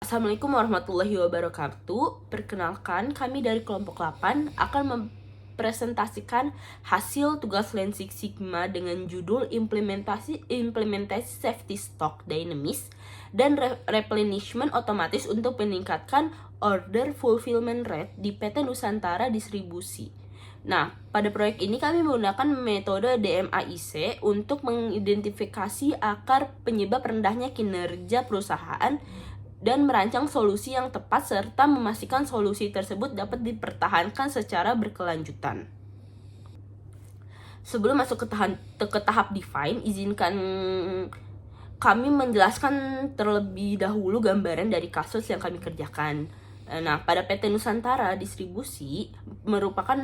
Assalamualaikum warahmatullahi wabarakatuh. Perkenalkan, kami dari kelompok 8 akan mempresentasikan hasil tugas Lean Six Sigma dengan judul implementasi safety stock dynamics dan replenishment otomatis untuk meningkatkan order fulfillment rate di PT Nusantara Distribusi. Nah, pada proyek ini kami menggunakan metode DMAIC untuk mengidentifikasi akar penyebab rendahnya kinerja perusahaan dan merancang solusi yang tepat serta memastikan solusi tersebut dapat dipertahankan secara berkelanjutan. Sebelum masuk ke tahap define, izinkan kami menjelaskan terlebih dahulu gambaran dari kasus yang kami kerjakan. Nah, pada PT Nusantara Distribusi merupakan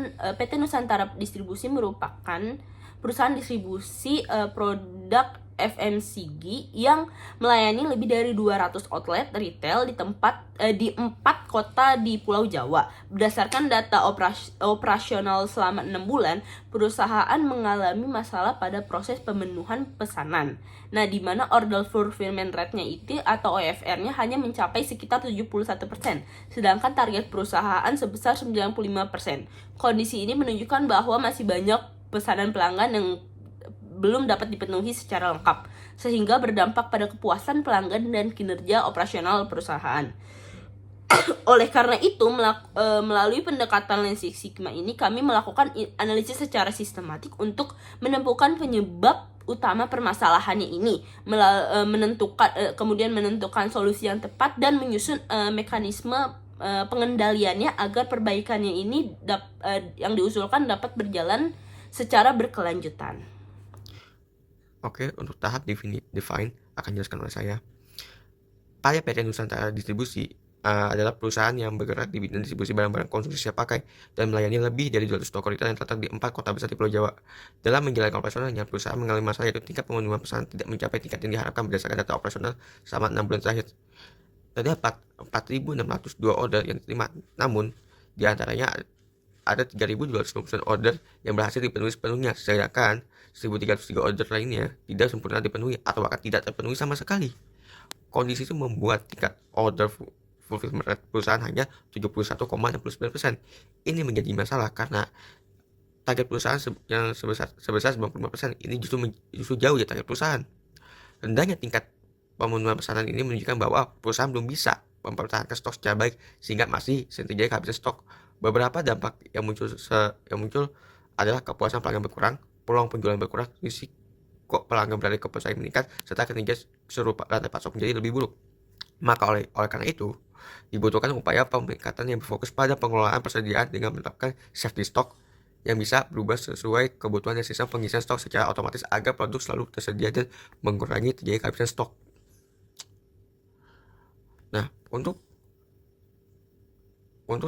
perusahaan distribusi produk FMCG yang melayani lebih dari 200 outlet retail di 4 kota di Pulau Jawa. Berdasarkan data operasional selama 6 bulan, perusahaan mengalami masalah pada proses pemenuhan pesanan. Nah, di mana order fulfillment rate-nya itu atau OFR-nya hanya mencapai sekitar 71%, sedangkan target perusahaan sebesar 95%. Kondisi ini menunjukkan bahwa masih banyak pesanan pelanggan yang belum dapat dipenuhi secara lengkap, sehingga berdampak pada kepuasan pelanggan dan kinerja operasional perusahaan. Oleh karena itu, melalui pendekatan Lean Six Sigma ini, kami melakukan analisis secara sistematik untuk menemukan penyebab utama permasalahannya ini, kemudian menentukan solusi yang tepat dan menyusun mekanisme pengendaliannya agar perbaikannya ini yang diusulkan dapat berjalan secara berkelanjutan. Oke, untuk tahap define akan dijelaskan oleh saya. Pada PT Nusantara Distribusi adalah perusahaan yang bergerak di bidang distribusi barang-barang konsumsi siap pakai dan melayani lebih dari 200 toko retail yang terletak di 4 kota besar di Pulau Jawa. Dalam menjalankan operasionalnya, perusahaan mengalami masalah yaitu tingkat pemenuhan pesanan tidak mencapai tingkat yang diharapkan berdasarkan data operasional selama 6 bulan terakhir. Terdapat 4.602 order yang diterima, namun di antaranya ada 3.299 order yang berhasil dipenuhi sepenuhnya, sedangkan 1.303 order lainnya tidak sempurna dipenuhi atau bahkan tidak terpenuhi sama sekali. Kondisi itu membuat tingkat order fulfillment rate perusahaan hanya 71,69%. Ini menjadi masalah karena target perusahaan yang sebesar 95% ini justru jauh dari target perusahaan. Rendahnya tingkat pemenuhan pesanan ini menunjukkan bahwa perusahaan belum bisa mempertahankan stok secara baik sehingga masih sering terjadi kehabisan stok. Beberapa dampak yang muncul adalah kepuasan pelanggan berkurang, peluang penjualan berkurang, risiko pelanggan beralih ke pesaing meningkat, serta kinerja serupa rantai pasok menjadi lebih buruk. Maka oleh karena itu, dibutuhkan upaya peningkatan yang berfokus pada pengelolaan persediaan dengan menerapkan safety stock yang bisa berubah sesuai kebutuhan dan sistem pengisian stok secara otomatis agar produk selalu tersedia dan mengurangi terjadi kehabisan stok. Nah, untuk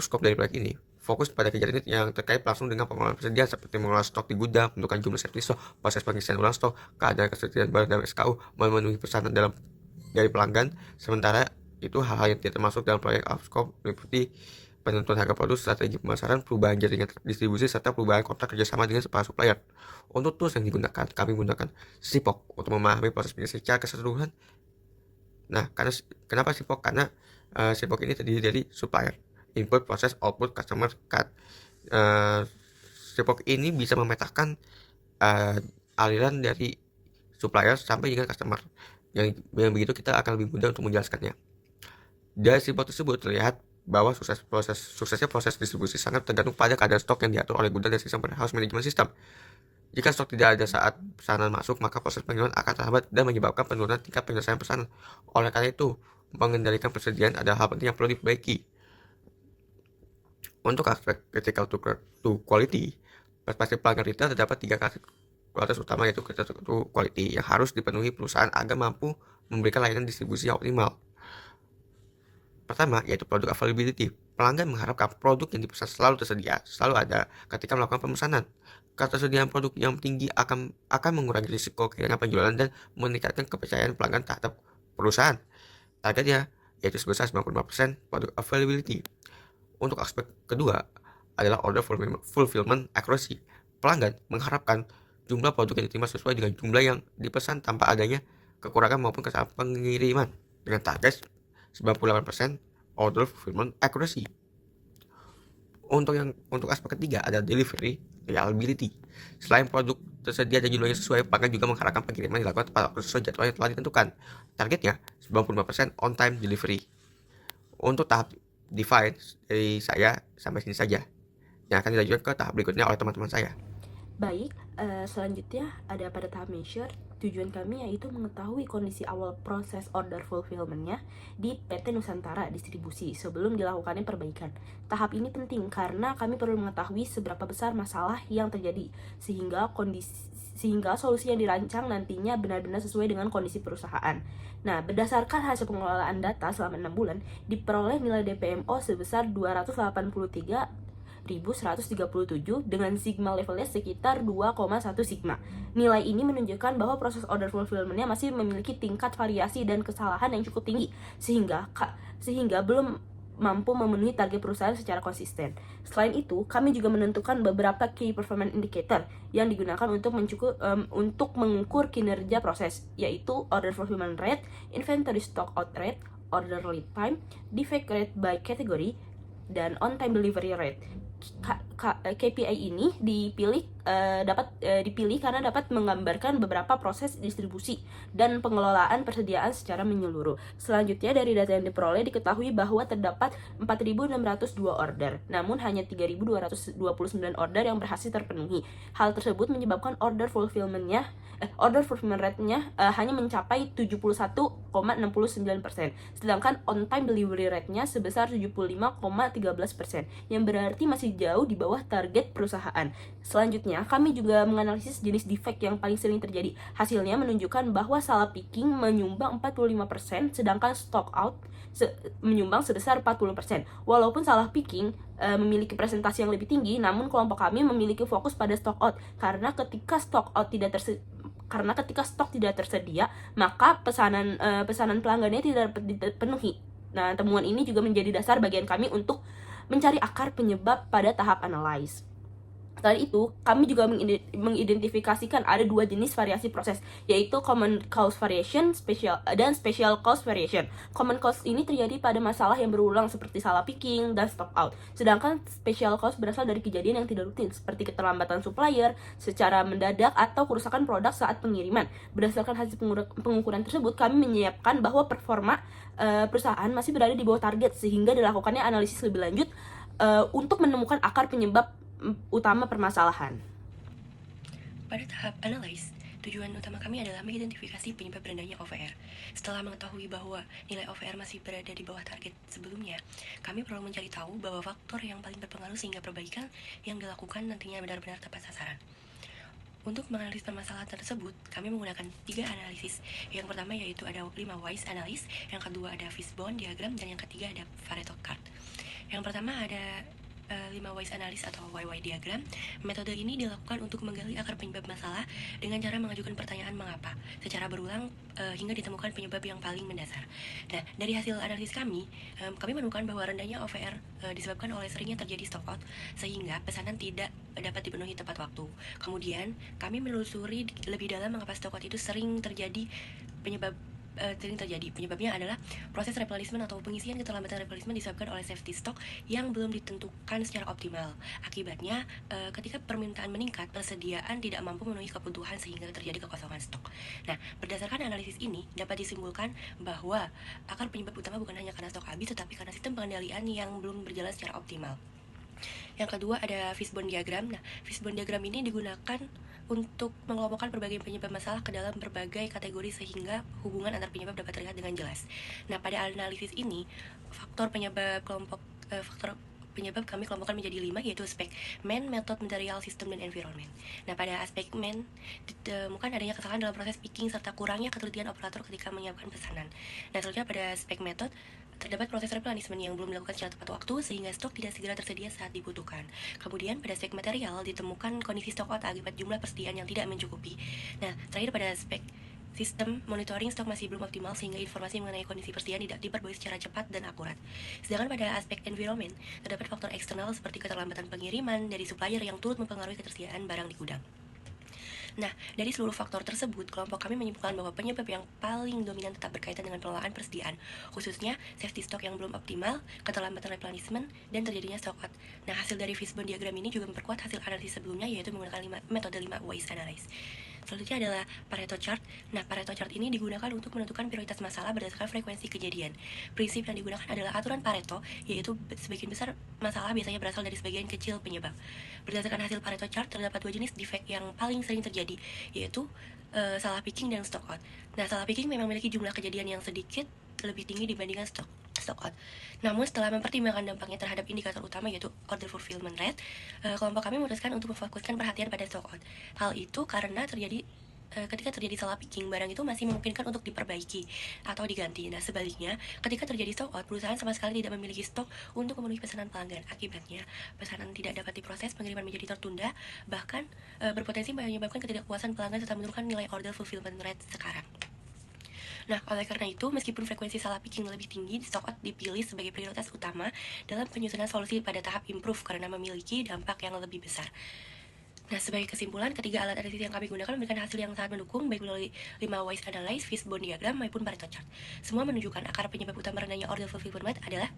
skop dari proyek ini, fokus pada kegiatan yang terkait langsung dengan pengelolaan persediaan seperti mengelola stok di gudang, menentukan jumlah safety stock, proses pengisian ulang stok, keadaan ketersediaan barang dalam SKU, memenuhi pesanan dari pelanggan. Sementara itu hal-hal yang tidak termasuk dalam proyek scope meliputi penentuan harga produk, strategi pemasaran, perubahan jaringan distribusi, serta perubahan kontrak kerjasama dengan para supplier. Untuk tools yang digunakan, kami menggunakan SIPOK untuk memahami proses penyelesaian secara keseluruhan. Nah, kenapa SIPOK? Karena SIPOK ini terdiri dari supplier, input, proses, output, customer, cut. SIPOK ini bisa memetakan aliran dari supplier sampai dengan customer. Yang begitu kita akan lebih mudah untuk menjelaskannya. Dari SIPOK tersebut terlihat bahwa suksesnya proses distribusi sangat tergantung pada keadaan stok yang diatur oleh gudang dan sistem warehouse management system. Jika stok tidak ada saat pesanan masuk, maka proses pengiriman akan terhambat dan menyebabkan penurunan tingkat penyelesaian pesanan. Oleh karena itu, mengendalikan persediaan adalah hal penting yang perlu diperbaiki. Untuk aspek critical to quality, perspektif pelanggan retail terdapat 3 kualitas utama, yaitu critical to quality yang harus dipenuhi perusahaan agar mampu memberikan layanan distribusi yang optimal. Pertama, yaitu produk availability. Pelanggan mengharapkan produk yang dipesan selalu tersedia, selalu ada ketika melakukan pemesanan. Ketersediaan produk yang tinggi akan mengurangi risiko kehilangan penjualan dan meningkatkan kepercayaan pelanggan terhadap perusahaan. Targetnya yaitu sebesar 95% produk availability. Untuk aspek kedua adalah order fulfillment accuracy. Pelanggan mengharapkan jumlah produk yang diterima sesuai dengan jumlah yang dipesan tanpa adanya kekurangan maupun kesalahan pengiriman. Dengan target 98% order fulfillment accuracy. Untuk aspek ketiga ada delivery reliability. Selain produk tersedia dan jumlahnya sesuai, pakan juga mengharapkan pengiriman dilakukan tepat waktu sesuai jadwal yang telah ditentukan. Targetnya 95% on time delivery. Untuk tahap define dari saya sampai sini saja, yang akan dilanjutkan ke tahap berikutnya oleh teman-teman saya. Baik, selanjutnya ada pada tahap measure. Tujuan kami yaitu mengetahui kondisi awal proses order fulfillment-nya di PT Nusantara Distribusi sebelum dilakukannya perbaikan. Tahap ini penting karena kami perlu mengetahui seberapa besar masalah yang terjadi sehingga solusi yang dirancang nantinya benar-benar sesuai dengan kondisi perusahaan. Nah, berdasarkan hasil pengelolaan data selama 6 bulan, diperoleh nilai DPMO sebesar 283.137 dengan sigma levelnya sekitar 2,1 sigma. Nilai ini menunjukkan bahwa proses order fulfillment-nya masih memiliki tingkat variasi dan kesalahan yang cukup tinggi sehingga belum mampu memenuhi target perusahaan secara konsisten. Selain itu, kami juga menentukan beberapa key performance indicator yang digunakan untuk mengukur kinerja proses, yaitu order fulfillment rate, inventory stock out rate, order lead time, defect rate by category, dan on time delivery rate. KPI ini dapat dipilih karena dapat menggambarkan beberapa proses distribusi dan pengelolaan persediaan secara menyeluruh. Selanjutnya, dari data yang diperoleh diketahui bahwa terdapat 4.602 order, namun hanya 3.229 order yang berhasil terpenuhi. Hal tersebut menyebabkan order fulfillment rate-nya hanya mencapai 71,69%, sedangkan on time delivery rate-nya sebesar 75,13%, yang berarti masih jauh di bawah target perusahaan. Selanjutnya, kami juga menganalisis jenis defect yang paling sering terjadi. Hasilnya menunjukkan bahwa salah picking menyumbang 45%, sedangkan stock out menyumbang sebesar 40%. Walaupun salah picking memiliki presentasi yang lebih tinggi, namun kelompok kami memiliki fokus pada stock out karena ketika stok tidak tersedia, maka pesanan pelanggannya tidak dapat dipenuhi. Nah, temuan ini juga menjadi dasar bagian kami untuk mencari akar penyebab pada tahap analyze. Selain itu, kami juga mengidentifikasikan ada dua jenis variasi proses, yaitu common cause variation dan special cause variation. Common cause ini terjadi pada masalah yang berulang seperti salah picking dan stock out, sedangkan special cause berasal dari kejadian yang tidak rutin seperti keterlambatan supplier secara mendadak atau kerusakan produk saat pengiriman. Berdasarkan hasil pengukuran tersebut, kami menyiapkan bahwa performa perusahaan masih berada di bawah target sehingga dilakukannya analisis lebih lanjut untuk menemukan akar penyebab utama permasalahan. Pada tahap analyze, tujuan utama kami adalah mengidentifikasi penyebab rendahnya OVR. Setelah mengetahui bahwa nilai OVR masih berada di bawah target sebelumnya, kami perlu mencari tahu bahwa faktor yang paling berpengaruh sehingga perbaikan yang dilakukan nantinya benar-benar tepat sasaran. Untuk menganalisis permasalahan tersebut, kami menggunakan 3 analisis. Yang pertama yaitu ada 5 wise analysis, yang kedua ada fishbone diagram, dan yang ketiga ada Pareto chart. Yang pertama ada 5 wise analysis atau YY diagram. Metode ini dilakukan untuk menggali akar penyebab masalah dengan cara mengajukan pertanyaan mengapa secara berulang hingga ditemukan penyebab yang paling mendasar. Nah, dari hasil analisis kami menemukan bahwa rendahnya OVR disebabkan oleh seringnya terjadi stock out sehingga pesanan tidak dapat dipenuhi tepat waktu. Kemudian, kami menelusuri lebih dalam mengapa stock out itu sering terjadi. Penyebabnya adalah proses replenishment atau pengisian keterlambatan replenishment disebabkan oleh safety stock yang belum ditentukan secara optimal. Akibatnya, ketika permintaan meningkat, persediaan tidak mampu memenuhi kebutuhan sehingga terjadi kekosongan stok. Nah, berdasarkan analisis ini, dapat disimpulkan bahwa akar penyebab utama bukan hanya karena stok habis, tetapi karena sistem pengendalian yang belum berjalan secara optimal. Yang kedua ada fishbone diagram. Nah, fishbone diagram ini digunakan untuk mengelompokkan berbagai penyebab masalah ke dalam berbagai kategori sehingga hubungan antar penyebab dapat terlihat dengan jelas. Nah, pada analisis ini, faktor penyebab kami kelompokkan menjadi 5, yaitu aspek man, method, material, system, dan environment. Nah, pada aspek man ditemukan adanya kesalahan dalam proses picking serta kurangnya ketelitian operator ketika menyiapkan pesanan. Nah, selanjutnya pada aspek method terdapat proses replenishment yang belum dilakukan secara tepat waktu sehingga stok tidak segera tersedia saat dibutuhkan. Kemudian pada aspek material ditemukan kondisi stok out akibat jumlah persediaan yang tidak mencukupi. Nah, terakhir pada aspek sistem monitoring stok masih belum optimal sehingga informasi mengenai kondisi persediaan tidak diperbarui secara cepat dan akurat. Sedangkan pada aspek environment terdapat faktor eksternal seperti keterlambatan pengiriman dari supplier yang turut mempengaruhi ketersediaan barang di gudang. Nah, dari seluruh faktor tersebut, kelompok kami menyimpulkan bahwa penyebab yang paling dominan tetap berkaitan dengan pengelolaan persediaan, khususnya safety stock yang belum optimal, keterlambatan replenishment, dan terjadinya stock out. Nah, hasil dari fishbone diagram ini juga memperkuat hasil analisis sebelumnya, yaitu menggunakan metode 5 ways analysis. Selanjutnya adalah Pareto chart. Nah, Pareto chart ini digunakan untuk menentukan prioritas masalah berdasarkan frekuensi kejadian. Prinsip yang digunakan adalah aturan Pareto, yaitu sebagian besar masalah biasanya berasal dari sebagian kecil penyebab. Berdasarkan hasil Pareto chart, terdapat 2 jenis defect yang paling sering terjadi, yaitu salah picking dan stock out. Nah, salah picking memang memiliki jumlah kejadian yang sedikit lebih tinggi dibandingkan stock out. Namun setelah mempertimbangkan dampaknya terhadap indikator utama yaitu order fulfillment rate, kelompok kami memutuskan untuk memfokuskan perhatian pada stock out. Hal itu karena ketika terjadi salah picking, barang itu masih memungkinkan untuk diperbaiki atau diganti. Nah, sebaliknya, ketika terjadi stock out, perusahaan sama sekali tidak memiliki stok untuk memenuhi pesanan pelanggan. Akibatnya, pesanan tidak dapat diproses, pengiriman menjadi tertunda, bahkan berpotensi menyebabkan ketidakpuasan pelanggan serta menurunkan nilai order fulfillment rate sekarang. Nah, oleh karena itu, meskipun frekuensi salah picking lebih tinggi, stock out dipilih sebagai prioritas utama dalam penyusunan solusi pada tahap improve karena memiliki dampak yang lebih besar. Nah, sebagai kesimpulan, ketiga alat analisis yang kami gunakan memberikan hasil yang sangat mendukung, baik melalui 5 ways analysis, fishbone diagram, maupun Pareto chart. Semua menunjukkan akar penyebab utama rendahnya order fulfillment rate adalah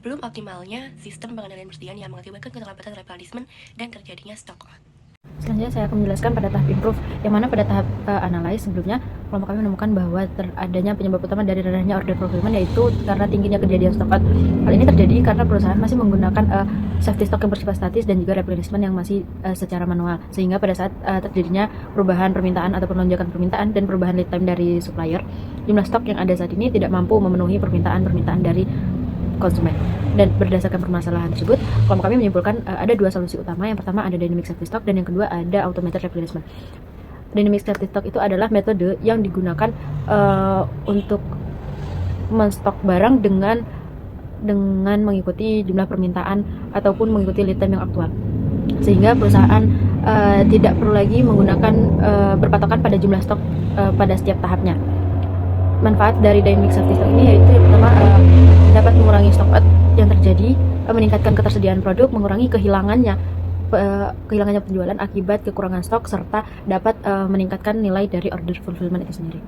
belum optimalnya sistem pengendalian persediaan yang mengakibatkan keterlambatan replenishment dan terjadinya stock out. Selanjutnya saya akan menjelaskan pada tahap improve, yang mana pada tahap analyze sebelumnya kelompok kami menemukan bahwa adanya penyebab utama dari rendahnya order fulfillment yaitu karena tingginya kejadian stock out. Hal ini terjadi karena perusahaan masih menggunakan safety stock yang bersifat statis dan juga replenishment yang masih secara manual, sehingga pada saat terjadinya perubahan permintaan ataupun lonjakan permintaan dan perubahan lead time dari supplier, jumlah stok yang ada saat ini tidak mampu memenuhi permintaan dari konsumen. Dan berdasarkan permasalahan tersebut, kelompok kami menyimpulkan ada 2 solusi utama. Yang pertama ada dynamic safety stock dan yang kedua ada automated replenishment. Dynamic safety stock itu adalah metode yang digunakan untuk menstok barang dengan mengikuti jumlah permintaan ataupun mengikuti lead time yang aktual, sehingga perusahaan tidak perlu lagi menggunakan berpatokan pada jumlah stok pada setiap tahapnya. Manfaat dari dynamic safety stock ini yaitu yang pertama dapat mengurangi stock out yang terjadi, meningkatkan ketersediaan produk, mengurangi kehilangannya penjualan akibat kekurangan stok, serta dapat meningkatkan nilai dari order fulfillment itu sendiri.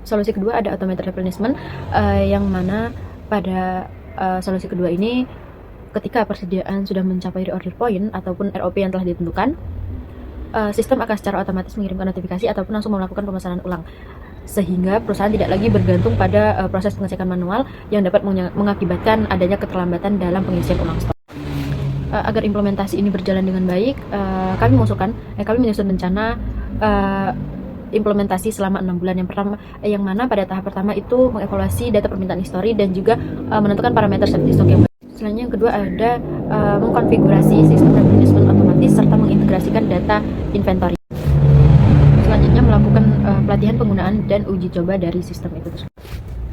Solusi kedua ada automated replenishment, yang mana pada solusi kedua ini ketika persediaan sudah mencapai reorder point ataupun ROP yang telah ditentukan, sistem akan secara otomatis mengirimkan notifikasi ataupun langsung melakukan pemesanan ulang, sehingga perusahaan tidak lagi bergantung pada proses pengecekan manual yang dapat mengakibatkan adanya keterlambatan dalam pengisian ulang stok. Agar implementasi ini berjalan dengan baik, kami menyusun rencana implementasi selama 6 bulan. Yang mana pada tahap pertama itu mengevaluasi data permintaan histori dan juga menentukan parameter safety stock yang baik. Selanjutnya yang kedua ada mengkonfigurasi sistem replenishment otomatis serta mengintegrasikan data inventory. Selanjutnya melakukan pelatihan penggunaan dan uji coba dari sistem itu tersebut.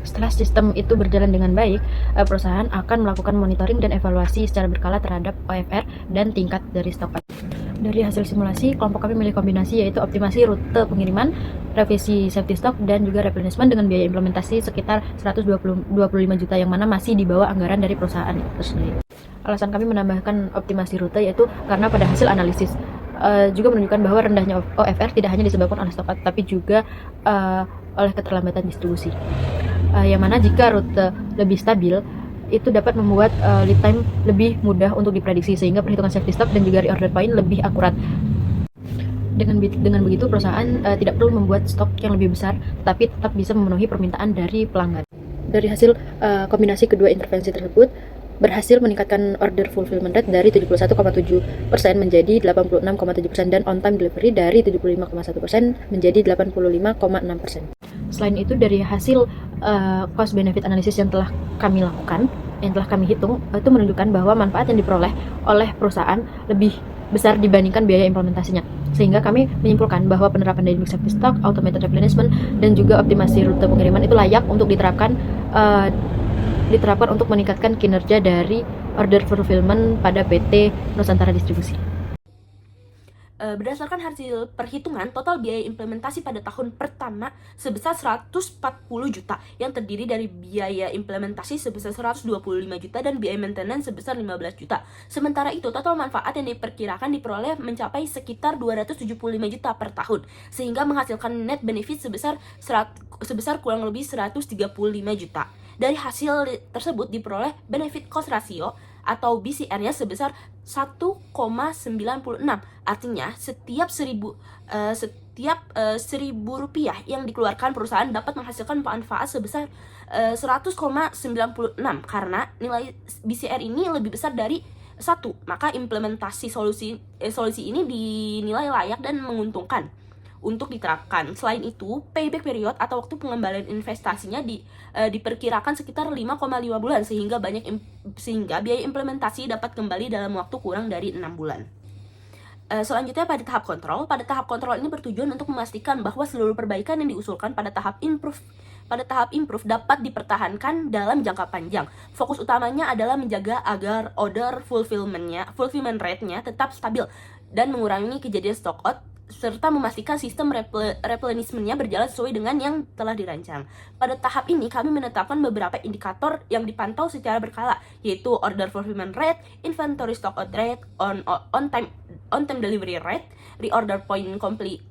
Setelah sistem itu berjalan dengan baik, perusahaan akan melakukan monitoring dan evaluasi secara berkala terhadap OFR dan tingkat dari stok. Dari hasil simulasi, kelompok kami memilih kombinasi yaitu optimasi rute pengiriman, revisi safety stock, dan juga replenishment dengan biaya implementasi sekitar 125 juta yang mana masih di bawah anggaran dari perusahaan itu sendiri. Alasan kami menambahkan optimasi rute yaitu karena pada hasil analisis juga menunjukkan bahwa rendahnya OFR tidak hanya disebabkan oleh stok out, tapi juga oleh keterlambatan distribusi. Yang mana jika rute lebih stabil, itu dapat membuat lead time lebih mudah untuk diprediksi, sehingga perhitungan safety stock dan juga reorder point lebih akurat. Dengan begitu perusahaan tidak perlu membuat stok yang lebih besar, tapi tetap bisa memenuhi permintaan dari pelanggan. Dari hasil kombinasi kedua intervensi tersebut berhasil meningkatkan order fulfillment rate dari 71,7% menjadi 86,7% dan on time delivery dari 75,1% menjadi 85,6%. Selain itu, dari hasil cost benefit analysis yang telah kami lakukan, yang telah kami hitung, itu menunjukkan bahwa manfaat yang diperoleh oleh perusahaan lebih besar dibandingkan biaya implementasinya. Sehingga kami menyimpulkan bahwa penerapan dynamic safety stock, automated replenishment, dan juga optimasi rute pengiriman itu layak untuk diterapkan untuk meningkatkan kinerja dari order fulfillment pada PT Nusantara Distribusi. Berdasarkan hasil perhitungan, total biaya implementasi pada tahun pertama sebesar 140 juta yang terdiri dari biaya implementasi sebesar 125 juta dan biaya maintenance sebesar 15 juta. Sementara itu, total manfaat yang diperkirakan diperoleh mencapai sekitar 275 juta per tahun, sehingga menghasilkan net benefit sebesar kurang lebih 135 juta. Dari hasil tersebut diperoleh benefit cost ratio atau BCR-nya sebesar 1,96. Artinya setiap 1.000 rupiah yang dikeluarkan perusahaan dapat menghasilkan manfaat sebesar 100,96 karena nilai BCR ini lebih besar dari 1. Maka implementasi solusi ini dinilai layak dan menguntungkan untuk diterapkan. Selain itu, payback period atau waktu pengembalian investasinya diperkirakan sekitar 5,5 bulan sehingga biaya implementasi dapat kembali dalam waktu kurang dari 6 bulan. Selanjutnya pada tahap kontrol. Pada tahap kontrol ini bertujuan untuk memastikan bahwa seluruh perbaikan yang diusulkan pada tahap improve dapat dipertahankan dalam jangka panjang. Fokus utamanya adalah menjaga agar order fulfillment rate-nya tetap stabil dan mengurangi kejadian stock out serta memastikan sistem replenishment-nya berjalan sesuai dengan yang telah dirancang. Pada tahap ini, kami menetapkan beberapa indikator yang dipantau secara berkala, yaitu order fulfillment rate, inventory stock out rate, on-time delivery rate, reorder point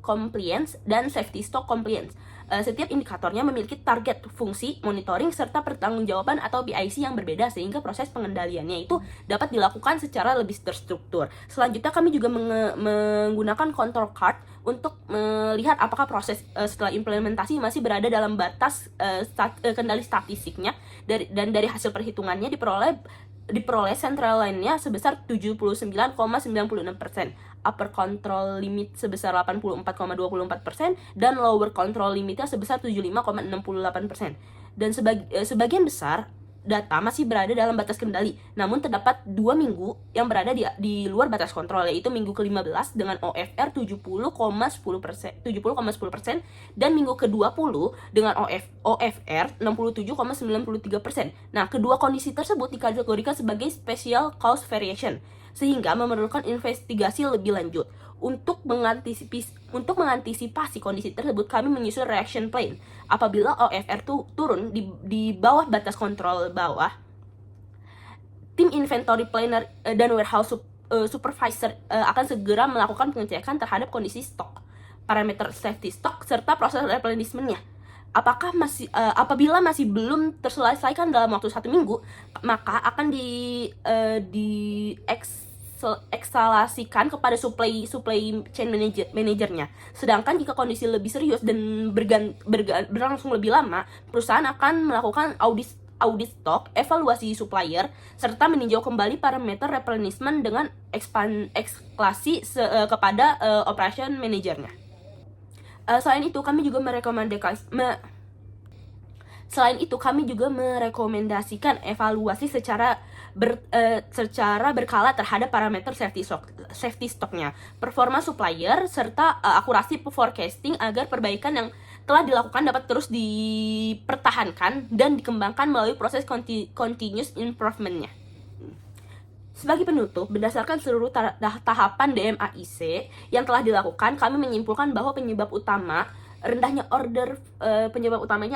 compliance, dan safety stock compliance. Setiap indikatornya memiliki target, fungsi, monitoring, serta pertanggungjawaban atau BIC yang berbeda sehingga proses pengendaliannya itu dapat dilakukan secara lebih terstruktur. Selanjutnya kami juga menggunakan control card untuk melihat apakah proses setelah implementasi masih berada dalam batas kendali statistiknya dan dari hasil perhitungannya diperoleh central line-nya sebesar 79,96%, upper control limit sebesar 84,24%, dan lower control limitnya sebesar 75,68%. Dan sebagian besar data masih berada dalam batas kendali, namun terdapat 2 minggu yang berada di luar batas kontrol, yaitu minggu ke-15 dengan OFR 70,10% dan minggu ke-20 dengan OFR 67,93%. Nah, kedua kondisi tersebut dikategorikan sebagai special cause variation, sehingga memerlukan investigasi lebih lanjut. Untuk mengantisipasi kondisi tersebut, kami menyusun reaction plan. Apabila OFR turun di bawah batas kontrol bawah, tim inventory planner dan warehouse supervisor akan segera melakukan pengecekan terhadap kondisi stok, parameter safety stock, serta proses replenishment-nya. Apabila masih belum terselesaikan dalam waktu 1 minggu, maka akan ekskalasikan kepada supply chain manajernya. Sedangkan jika kondisi lebih serius dan berlangsung lebih lama, perusahaan akan melakukan audit stok, evaluasi supplier, serta meninjau kembali parameter replenishment dengan ekskalasi kepada operation manajernya. Selain itu, kami juga merekomendasikan evaluasi secara berkala terhadap parameter safety stocknya, performa supplier, serta akurasi forecasting agar perbaikan yang telah dilakukan dapat terus dipertahankan dan dikembangkan melalui proses continuous improvement-nya. Sebagai penutup, berdasarkan seluruh tahapan DMAIC yang telah dilakukan, kami menyimpulkan bahwa penyebab utamanya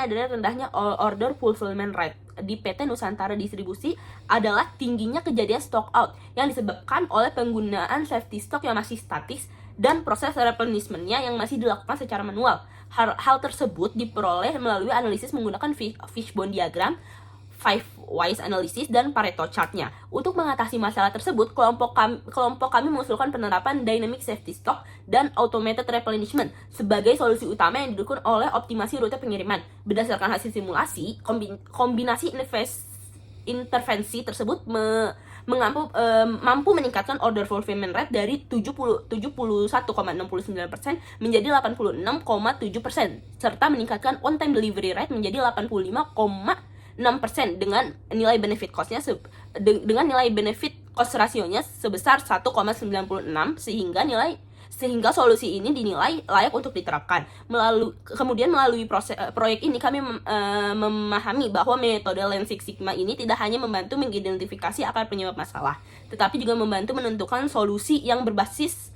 adalah rendahnya order fulfillment rate di PT Nusantara Distribusi adalah tingginya kejadian stock out yang disebabkan oleh penggunaan safety stock yang masih statis dan proses replenishment-nya yang masih dilakukan secara manual. Hal tersebut diperoleh melalui analisis menggunakan fishbone diagram, 5 wise analysis, dan Pareto chart-nya. Untuk mengatasi masalah tersebut, kelompok kami mengusulkan penerapan dynamic safety stock dan automated replenishment sebagai solusi utama yang didukung oleh optimasi rute pengiriman. Berdasarkan hasil simulasi, kombinasi intervensi tersebut mampu meningkatkan order fulfillment rate dari 71,69% menjadi 86,7%, serta meningkatkan on-time delivery rate menjadi 85,6% dengan nilai benefit cost rasionya sebesar 1,96 sehingga solusi ini dinilai layak untuk diterapkan. Kemudian melalui proyek ini kami memahami bahwa metode Lean Six Sigma ini tidak hanya membantu mengidentifikasi akar penyebab masalah, tetapi juga membantu menentukan solusi yang berbasis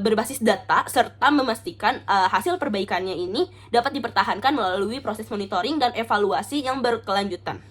berbasis data serta memastikan hasil perbaikannya ini dapat dipertahankan melalui proses monitoring dan evaluasi yang berkelanjutan.